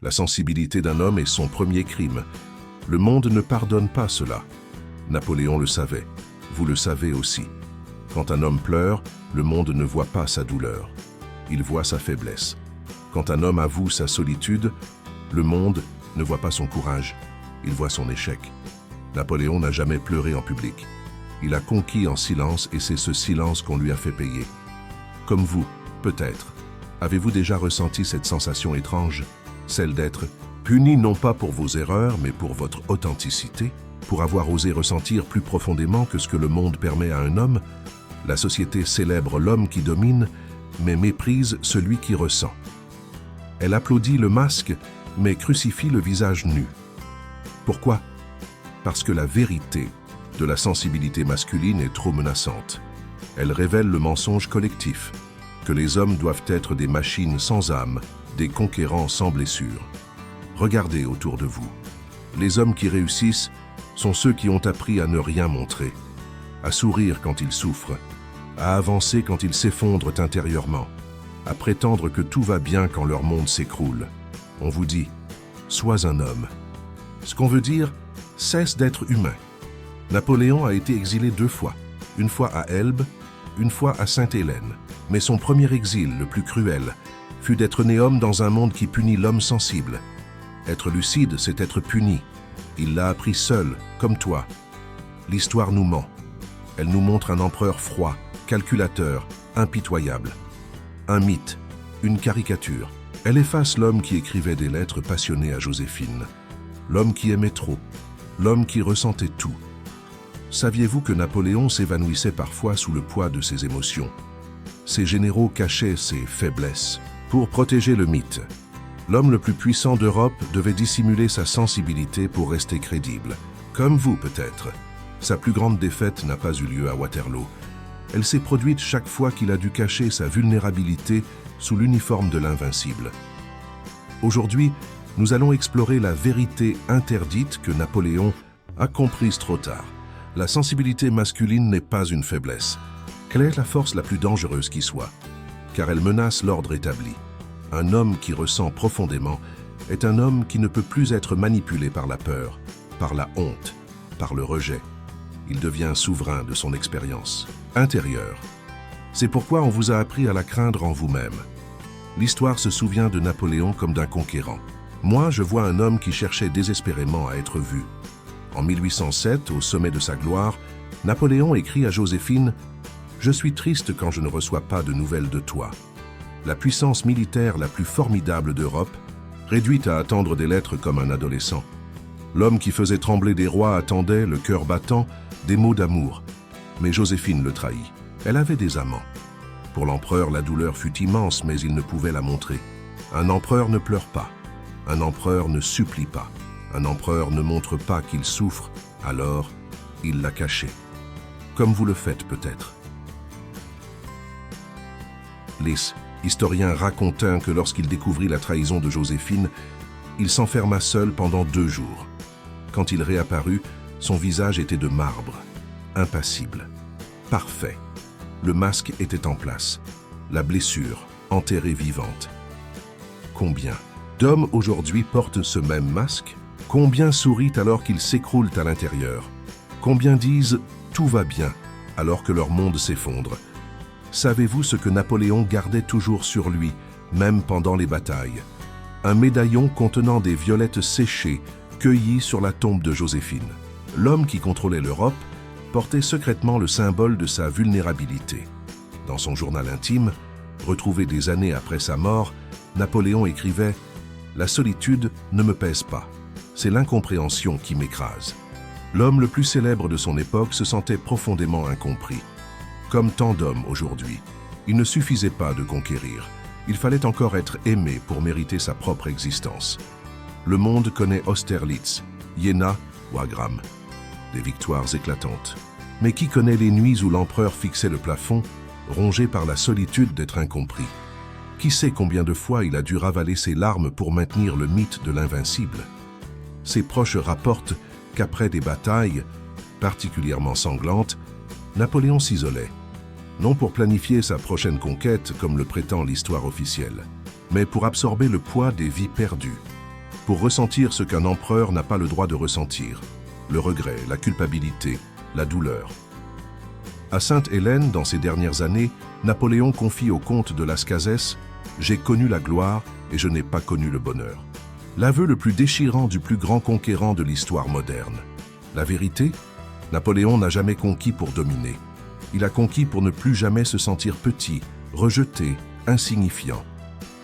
La sensibilité d'un homme est son premier crime. Le monde ne pardonne pas cela. Napoléon le savait. Vous le savez aussi. Quand un homme pleure, le monde ne voit pas sa douleur. Il voit sa faiblesse. Quand un homme avoue sa solitude, le monde ne voit pas son courage. Il voit son échec. Napoléon n'a jamais pleuré en public. Il a conquis en silence et c'est ce silence qu'on lui a fait payer. Comme vous, peut-être. Avez-vous déjà ressenti cette sensation étrange, celle d'être puni non pas pour vos erreurs, mais pour votre authenticité, pour avoir osé ressentir plus profondément que ce que le monde permet à un homme? La société célèbre l'homme qui domine, mais méprise celui qui ressent. Elle applaudit le masque, mais crucifie le visage nu. Pourquoi? Parce que la vérité de la sensibilité masculine est trop menaçante. Elle révèle le mensonge collectif, que les hommes doivent être des machines sans âme, des conquérants sans blessure. Regardez autour de vous. Les hommes qui réussissent sont ceux qui ont appris à ne rien montrer, à sourire quand ils souffrent, à avancer quand ils s'effondrent intérieurement, à prétendre que tout va bien quand leur monde s'écroule. On vous dit « sois un homme ». Ce qu'on veut dire, cesse d'être humain. Napoléon a été exilé 2 fois, une fois à Elbe, une fois à Sainte-Hélène. Mais son premier exil, le plus cruel, fut d'être né homme dans un monde qui punit l'homme sensible. Être lucide, c'est être puni. Il l'a appris seul, comme toi. L'histoire nous ment. Elle nous montre un empereur froid, calculateur, impitoyable. Un mythe, une caricature. Elle efface l'homme qui écrivait des lettres passionnées à Joséphine. L'homme qui aimait trop. L'homme qui ressentait tout. Saviez-vous que Napoléon s'évanouissait parfois sous le poids de ses émotions? Ses généraux cachaient ses faiblesses. Pour protéger le mythe, l'homme le plus puissant d'Europe devait dissimuler sa sensibilité pour rester crédible. Comme vous peut-être. Sa plus grande défaite n'a pas eu lieu à Waterloo. Elle s'est produite chaque fois qu'il a dû cacher sa vulnérabilité sous l'uniforme de l'invincible. Aujourd'hui, nous allons explorer la vérité interdite que Napoléon a comprise trop tard. La sensibilité masculine n'est pas une faiblesse. Quelle est la force la plus dangereuse qui soit? Car elle menace l'ordre établi. Un homme qui ressent profondément est un homme qui ne peut plus être manipulé par la peur, par la honte, par le rejet. Il devient souverain de son expérience intérieure. C'est pourquoi on vous a appris à la craindre en vous-même. L'histoire se souvient de Napoléon comme d'un conquérant. Moi, je vois un homme qui cherchait désespérément à être vu. En 1807, au sommet de sa gloire, Napoléon écrit à Joséphine « Je suis triste quand je ne reçois pas de nouvelles de toi ». La puissance militaire la plus formidable d'Europe, réduite à attendre des lettres comme un adolescent. L'homme qui faisait trembler des rois attendait, le cœur battant, des mots d'amour. Mais Joséphine le trahit. Elle avait des amants. Pour l'empereur, la douleur fut immense, mais il ne pouvait la montrer. Un empereur ne pleure pas. Un empereur ne supplie pas. Un empereur ne montre pas qu'il souffre, alors il l'a caché. Comme vous le faites peut-être. Lys, historien, raconta que lorsqu'il découvrit la trahison de Joséphine, il s'enferma seul pendant 2 jours. Quand il réapparut, son visage était de marbre, impassible, parfait. Le masque était en place, la blessure enterrée vivante. Combien d'hommes aujourd'hui portent ce même masque? Combien sourient alors qu'ils s'écroulent à l'intérieur? Combien disent « tout va bien » alors que leur monde s'effondre? Savez-vous ce que Napoléon gardait toujours sur lui, même pendant les batailles? Un médaillon contenant des violettes séchées, cueillies sur la tombe de Joséphine. L'homme qui contrôlait l'Europe portait secrètement le symbole de sa vulnérabilité. Dans son journal intime, retrouvé des années après sa mort, Napoléon écrivait « La solitude ne me pèse pas. C'est l'incompréhension qui m'écrase. » L'homme le plus célèbre de son époque se sentait profondément incompris. Comme tant d'hommes aujourd'hui, il ne suffisait pas de conquérir. Il fallait encore être aimé pour mériter sa propre existence. Le monde connaît Austerlitz, Iéna, Wagram, des victoires éclatantes. Mais qui connaît les nuits où l'empereur fixait le plafond, rongé par la solitude d'être incompris? Qui sait combien de fois il a dû ravaler ses larmes pour maintenir le mythe de l'invincible? Ses proches rapportent qu'après des batailles, particulièrement sanglantes, Napoléon s'isolait, non pour planifier sa prochaine conquête comme le prétend l'histoire officielle, mais pour absorber le poids des vies perdues. pour ressentir ce qu'un empereur n'a pas le droit de ressentir, le regret, la culpabilité, la douleur. À Sainte-Hélène, dans ses dernières années, Napoléon confie au comte de Las Cases « J'ai connu la gloire et je n'ai pas connu le bonheur ». L'aveu le plus déchirant du plus grand conquérant de l'histoire moderne. La vérité, Napoléon n'a jamais conquis pour dominer. Il a conquis pour ne plus jamais se sentir petit, rejeté, insignifiant.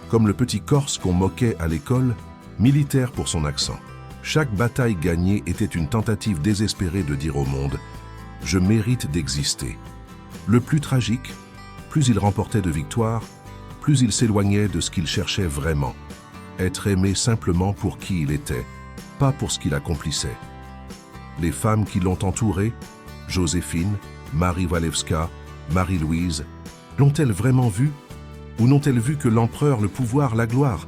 Comme le petit Corse qu'on moquait à l'école, militaire pour son accent. Chaque bataille gagnée était une tentative désespérée de dire au monde « Je mérite d'exister ». Le plus tragique, plus il remportait de victoires, plus il s'éloignait de ce qu'il cherchait vraiment. Être aimé simplement pour qui il était, pas pour ce qu'il accomplissait. Les femmes qui l'ont entouré, Joséphine, Marie Walewska, Marie-Louise, l'ont-elles vraiment vu? Ou n'ont-elles vu que l'empereur, le pouvoir, la gloire?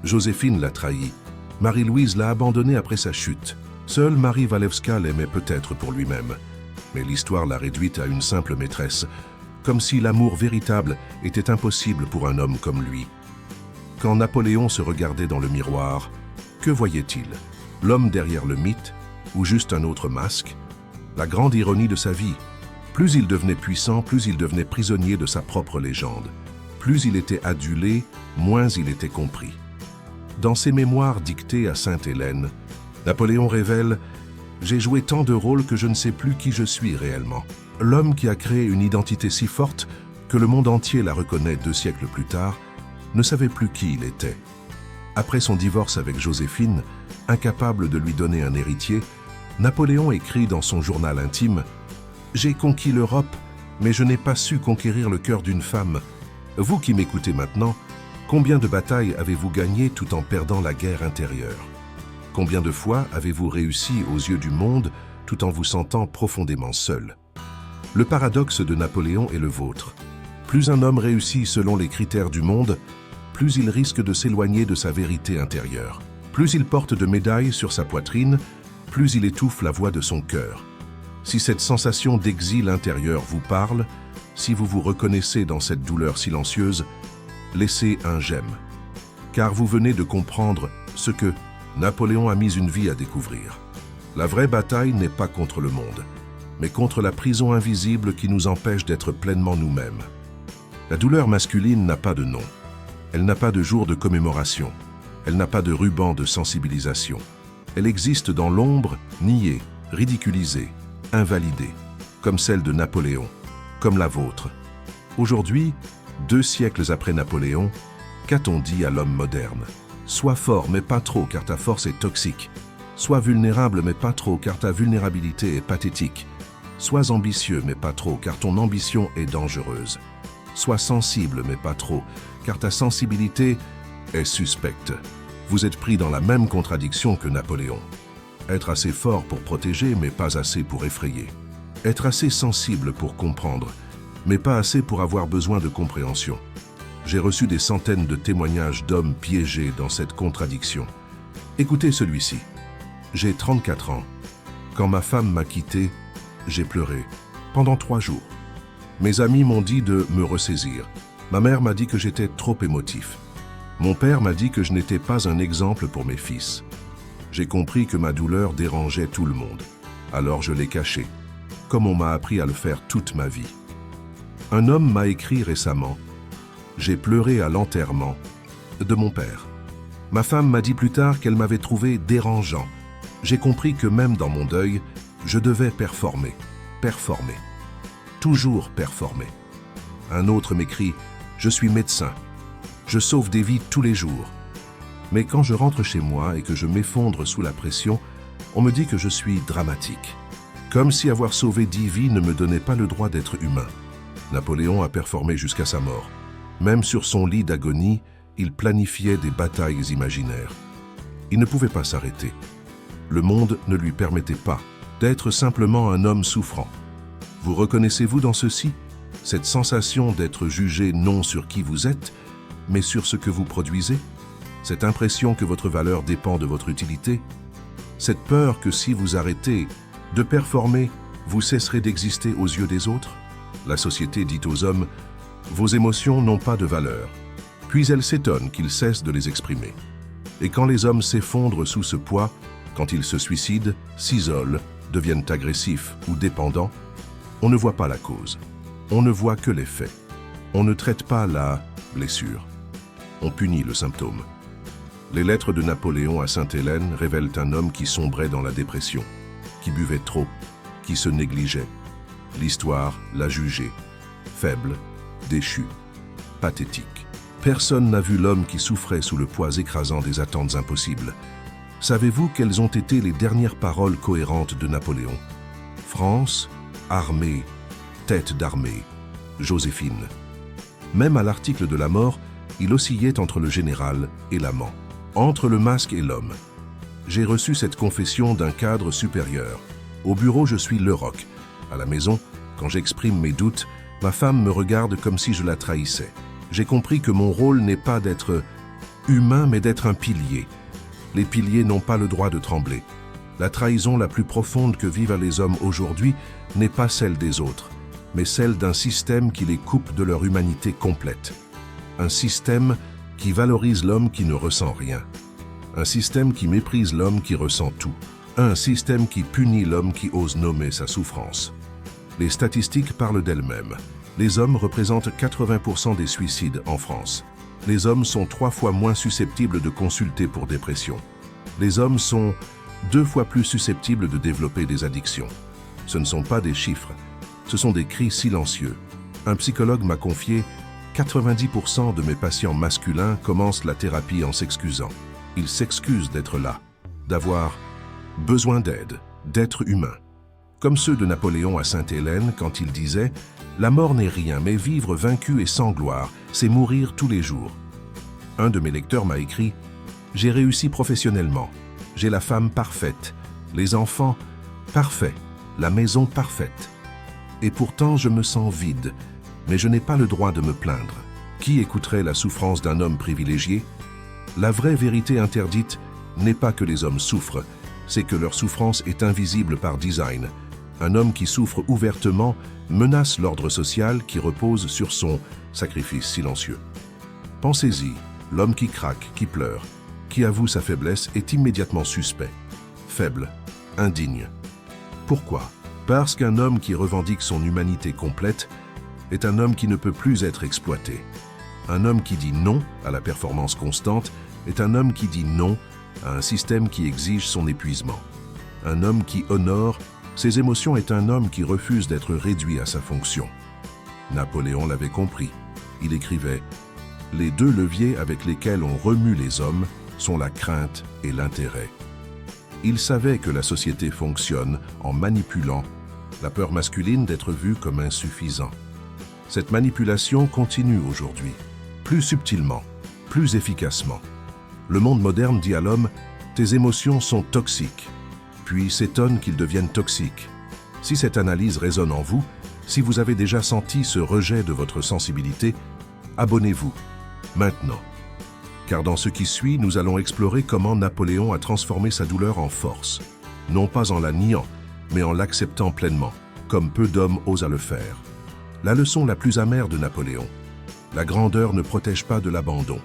Joséphine l'a trahi. Marie-Louise l'a abandonné après sa chute. Seule Marie Walewska l'aimait peut-être pour lui-même. Mais l'histoire l'a réduite à une simple maîtresse, comme si l'amour véritable était impossible pour un homme comme lui. Quand Napoléon se regardait dans le miroir, que voyait-il? L'homme derrière le mythe, ou juste un autre masque? La grande ironie de sa vie. Plus il devenait puissant, plus il devenait prisonnier de sa propre légende. Plus il était adulé, moins il était compris. Dans ses mémoires dictées à Sainte-Hélène, Napoléon révèle « J'ai joué tant de rôles que je ne sais plus qui je suis réellement ». L'homme qui a créé une identité si forte que le monde entier la reconnaît 2 siècles plus tard, ne savait plus qui il était. Après son divorce avec Joséphine, incapable de lui donner un héritier, Napoléon écrit dans son journal intime « J'ai conquis l'Europe, mais je n'ai pas su conquérir le cœur d'une femme. Vous qui m'écoutez maintenant, combien de batailles avez-vous gagnées tout en perdant la guerre intérieure? Combien de fois avez-vous réussi aux yeux du monde tout en vous sentant profondément seul? » Le paradoxe de Napoléon est le vôtre. Plus un homme réussit selon les critères du monde, plus il risque de s'éloigner de sa vérité intérieure. Plus il porte de médailles sur sa poitrine, plus il étouffe la voix de son cœur. Si cette sensation d'exil intérieur vous parle, si vous vous reconnaissez dans cette douleur silencieuse, laissez un j'aime. Car vous venez de comprendre ce que Napoléon a mis une vie à découvrir. La vraie bataille n'est pas contre le monde, mais contre la prison invisible qui nous empêche d'être pleinement nous-mêmes. La douleur masculine n'a pas de nom. Elle n'a pas de jour de commémoration. Elle n'a pas de ruban de sensibilisation. Elle existe dans l'ombre, niée, ridiculisée, invalidée, comme celle de Napoléon, comme la vôtre. Aujourd'hui, 2 siècles après Napoléon, qu'a-t-on dit à l'homme moderne? Sois fort, mais pas trop, car ta force est toxique. Sois vulnérable, mais pas trop, car ta vulnérabilité est pathétique. Sois ambitieux, mais pas trop, car ton ambition est dangereuse. Sois sensible, mais pas trop, car ta sensibilité est suspecte. Vous êtes pris dans la même contradiction que Napoléon. Être assez fort pour protéger, mais pas assez pour effrayer. Être assez sensible pour comprendre, mais pas assez pour avoir besoin de compréhension. J'ai reçu des centaines de témoignages d'hommes piégés dans cette contradiction. Écoutez celui-ci. J'ai 34 ans. Quand ma femme m'a quitté, j'ai pleuré pendant 3 jours. Mes amis m'ont dit de me ressaisir. Ma mère m'a dit que j'étais trop émotif. Mon père m'a dit que je n'étais pas un exemple pour mes fils. J'ai compris que ma douleur dérangeait tout le monde. Alors je l'ai cachée, comme on m'a appris à le faire toute ma vie. Un homme m'a écrit récemment « J'ai pleuré à l'enterrement de mon père. Ma femme m'a dit plus tard qu'elle m'avait trouvé dérangeant. J'ai compris que même dans mon deuil, je devais performer. Toujours performer. » Un autre m'écrit « Je suis médecin. Je sauve des vies tous les jours. Mais quand je rentre chez moi et que je m'effondre sous la pression, on me dit que je suis dramatique. Comme si avoir sauvé 10 vies ne me donnait pas le droit d'être humain. » Napoléon a performé jusqu'à sa mort. Même sur son lit d'agonie, il planifiait des batailles imaginaires. Il ne pouvait pas s'arrêter. Le monde ne lui permettait pas d'être simplement un homme souffrant. Vous reconnaissez-vous dans ceci? Cette sensation d'être jugé non sur qui vous êtes, mais sur ce que vous produisez? Cette impression que votre valeur dépend de votre utilité? Cette peur que si vous arrêtez de performer, vous cesserez d'exister aux yeux des autres? La société dit aux hommes « Vos émotions n'ont pas de valeur », puis elle s'étonne qu'ils cessent de les exprimer. Et quand les hommes s'effondrent sous ce poids, quand ils se suicident, s'isolent, deviennent agressifs ou dépendants, on ne voit pas la cause. On ne voit que les faits. On ne traite pas la blessure. On punit le symptôme. Les lettres de Napoléon à Sainte-Hélène révèlent un homme qui sombrait dans la dépression, qui buvait trop, qui se négligeait. L'histoire l'a jugé. Faible, déchu, pathétique. Personne n'a vu l'homme qui souffrait sous le poids écrasant des attentes impossibles. Savez-vous quelles ont été les dernières paroles cohérentes de Napoléon? France, armée, tête d'armée, Joséphine. Même à l'article de la mort, il oscillait entre le général et l'amant, entre le masque et l'homme. J'ai reçu cette confession d'un cadre supérieur. Au bureau, je suis le roc. À la maison, quand j'exprime mes doutes, ma femme me regarde comme si je la trahissais. J'ai compris que mon rôle n'est pas d'être humain, mais d'être un pilier. Les piliers n'ont pas le droit de trembler. La trahison la plus profonde que vivent les hommes aujourd'hui n'est pas celle des autres, mais celle d'un système qui les coupe de leur humanité complète. Un système qui valorise l'homme qui ne ressent rien. Un système qui méprise l'homme qui ressent tout. Un système qui punit l'homme qui ose nommer sa souffrance. Les statistiques parlent d'elles-mêmes. Les hommes représentent 80% des suicides en France. Les hommes sont 3 fois moins susceptibles de consulter pour dépression. Les hommes sont 2 fois plus susceptibles de développer des addictions. Ce ne sont pas des chiffres, ce sont des cris silencieux. Un psychologue m'a confié « 90% de mes patients masculins commencent la thérapie en s'excusant. Ils s'excusent d'être là, d'avoir besoin d'aide, d'être humain. » Comme ceux de Napoléon à Sainte-Hélène quand il disait « La mort n'est rien, mais vivre vaincu et sans gloire, c'est mourir tous les jours. » Un de mes lecteurs m'a écrit « J'ai réussi professionnellement, j'ai la femme parfaite, les enfants parfaits, la maison parfaite. Et pourtant je me sens vide, mais je n'ai pas le droit de me plaindre. Qui écouterait la souffrance d'un homme privilégié? La vraie vérité interdite n'est pas que les hommes souffrent, c'est que leur souffrance est invisible par design. Un homme qui souffre ouvertement menace l'ordre social qui repose sur son sacrifice silencieux. Pensez-y, l'homme qui craque, qui pleure, qui avoue sa faiblesse est immédiatement suspect, faible, indigne. Pourquoi? Parce qu'un homme qui revendique son humanité complète est un homme qui ne peut plus être exploité. Un homme qui dit non à la performance constante est un homme qui dit non à un système qui exige son épuisement. Un homme qui honore ses émotions est un homme qui refuse d'être réduit à sa fonction. Napoléon l'avait compris. Il écrivait « Les 2 leviers avec lesquels on remue les hommes sont la crainte et l'intérêt. » Il savait que la société fonctionne en manipulant la peur masculine d'être vue comme insuffisant. Cette manipulation continue aujourd'hui, plus subtilement, plus efficacement. Le monde moderne dit à l'homme « Tes émotions sont toxiques », puis s'étonne qu'ils deviennent toxiques. Si cette analyse résonne en vous, si vous avez déjà senti ce rejet de votre sensibilité, abonnez-vous, maintenant. Car dans ce qui suit, nous allons explorer comment Napoléon a transformé sa douleur en force, non pas en la niant, mais en l'acceptant pleinement, comme peu d'hommes osent le faire. La leçon la plus amère de Napoléon. La grandeur ne protège pas de l'abandon.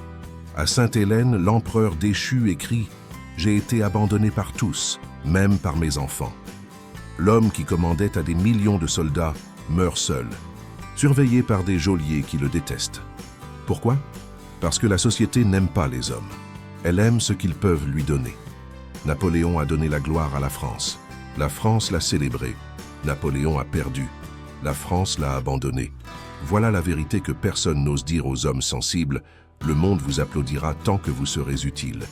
À Sainte-Hélène, l'empereur déchu écrit « J'ai été abandonné par tous, même par mes enfants. » L'homme qui commandait à des millions de soldats meurt seul, surveillé par des geôliers qui le détestent. Pourquoi? Parce que la société n'aime pas les hommes. Elle aime ce qu'ils peuvent lui donner. Napoléon a donné la gloire à la France. La France l'a célébré. Napoléon a perdu. La France l'a abandonné. Voilà la vérité que personne n'ose dire aux hommes sensibles. Le monde vous applaudira tant que vous serez utile.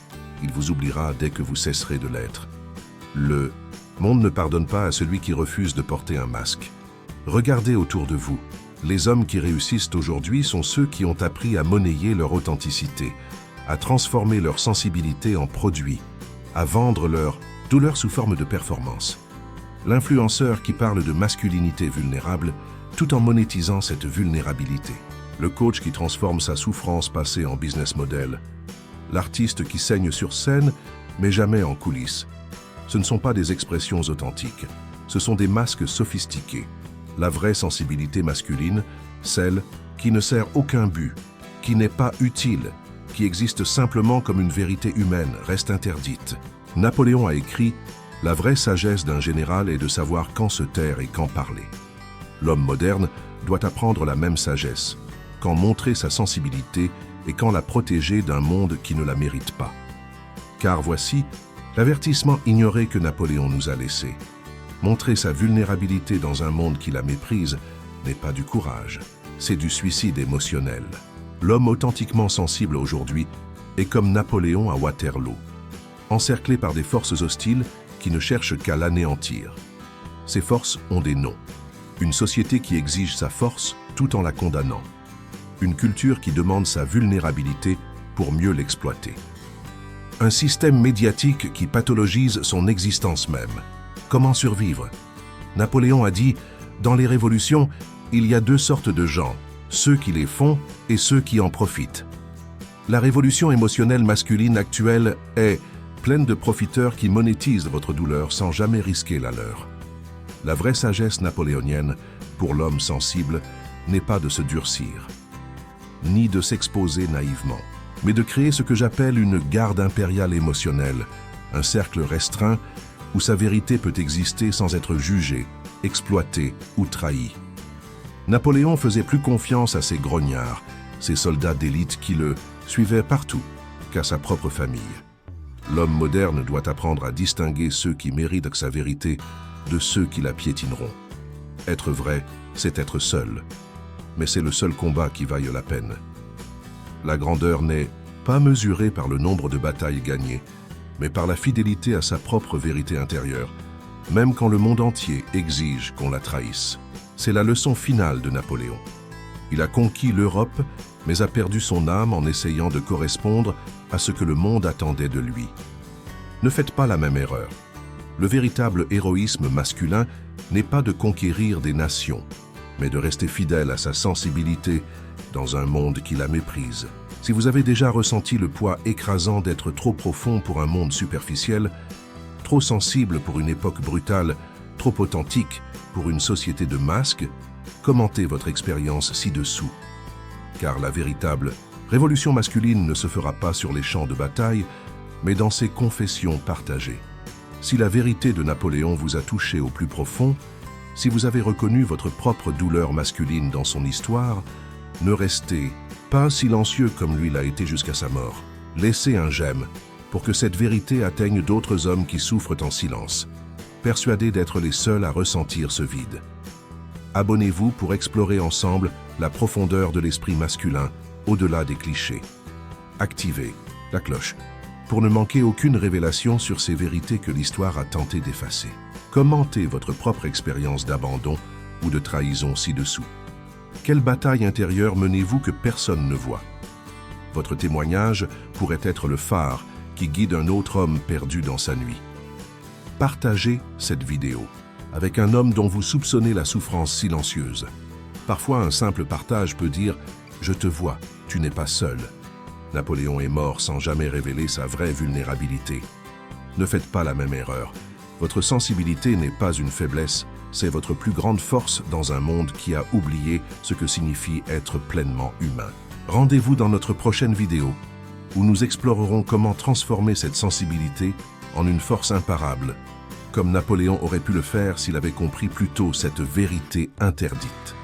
Il vous oubliera dès que vous cesserez de l'être. Le monde ne pardonne pas à celui qui refuse de porter un masque. Regardez autour de vous. Les hommes qui réussissent aujourd'hui sont ceux qui ont appris à monnayer leur authenticité, à transformer leur sensibilité en produit, à vendre leur douleur sous forme de performance. L'influenceur qui parle de masculinité vulnérable tout en monétisant cette vulnérabilité. Le coach qui transforme sa souffrance passée en business model. L'artiste qui saigne sur scène, mais jamais en coulisses. Ce ne sont pas des expressions authentiques, ce sont des masques sophistiqués. La vraie sensibilité masculine, celle qui ne sert aucun but, qui n'est pas utile, qui existe simplement comme une vérité humaine, reste interdite. Napoléon a écrit « La vraie sagesse d'un général est de savoir quand se taire et quand parler ». L'homme moderne doit apprendre la même sagesse, quand montrer sa sensibilité et quand la protéger d'un monde qui ne la mérite pas. Car voici l'avertissement ignoré que Napoléon nous a laissé. Montrer sa vulnérabilité dans un monde qui la méprise n'est pas du courage, c'est du suicide émotionnel. L'homme authentiquement sensible aujourd'hui est comme Napoléon à Waterloo, encerclé par des forces hostiles qui ne cherchent qu'à l'anéantir. Ces forces ont des noms. Une société qui exige sa force tout en la condamnant. Une culture qui demande sa vulnérabilité pour mieux l'exploiter. Un système médiatique qui pathologise son existence même. Comment survivre? Napoléon a dit « Dans les révolutions, il y a deux sortes de gens, ceux qui les font et ceux qui en profitent. » La révolution émotionnelle masculine actuelle est pleine de profiteurs qui monétisent votre douleur sans jamais risquer la leur. La vraie sagesse napoléonienne, pour l'homme sensible, n'est pas de se durcir, ni de s'exposer naïvement, mais de créer ce que j'appelle une garde impériale émotionnelle, un cercle restreint où sa vérité peut exister sans être jugée, exploitée ou trahie. Napoléon faisait plus confiance à ses grognards, ces soldats d'élite qui le suivaient partout, qu'à sa propre famille. L'homme moderne doit apprendre à distinguer ceux qui méritent sa vérité de ceux qui la piétineront. Être vrai, c'est être seul, mais c'est le seul combat qui vaille la peine. La grandeur n'est pas mesurée par le nombre de batailles gagnées, mais par la fidélité à sa propre vérité intérieure, même quand le monde entier exige qu'on la trahisse. C'est la leçon finale de Napoléon. Il a conquis l'Europe, mais a perdu son âme en essayant de correspondre à ce que le monde attendait de lui. Ne faites pas la même erreur. Le véritable héroïsme masculin n'est pas de conquérir des nations, mais de rester fidèle à sa sensibilité dans un monde qui la méprise. Si vous avez déjà ressenti le poids écrasant d'être trop profond pour un monde superficiel, trop sensible pour une époque brutale, trop authentique pour une société de masques, commentez votre expérience ci-dessous. Car la véritable révolution masculine ne se fera pas sur les champs de bataille, mais dans ses confessions partagées. Si la vérité de Napoléon vous a touché au plus profond, si vous avez reconnu votre propre douleur masculine dans son histoire, ne restez pas silencieux comme lui l'a été jusqu'à sa mort. Laissez un j'aime pour que cette vérité atteigne d'autres hommes qui souffrent en silence, persuadés d'être les seuls à ressentir ce vide. Abonnez-vous pour explorer ensemble la profondeur de l'esprit masculin au-delà des clichés. Activez la cloche pour ne manquer aucune révélation sur ces vérités que l'histoire a tenté d'effacer. Commentez votre propre expérience d'abandon ou de trahison ci-dessous. Quelle bataille intérieure menez-vous que personne ne voit? Votre témoignage pourrait être le phare qui guide un autre homme perdu dans sa nuit. Partagez cette vidéo avec un homme dont vous soupçonnez la souffrance silencieuse. Parfois, un simple partage peut dire « Je te vois, tu n'es pas seul ». Napoléon est mort sans jamais révéler sa vraie vulnérabilité. Ne faites pas la même erreur. Votre sensibilité n'est pas une faiblesse, c'est votre plus grande force dans un monde qui a oublié ce que signifie être pleinement humain. Rendez-vous dans notre prochaine vidéo, où nous explorerons comment transformer cette sensibilité en une force imparable, comme Napoléon aurait pu le faire s'il avait compris plus tôt cette vérité interdite.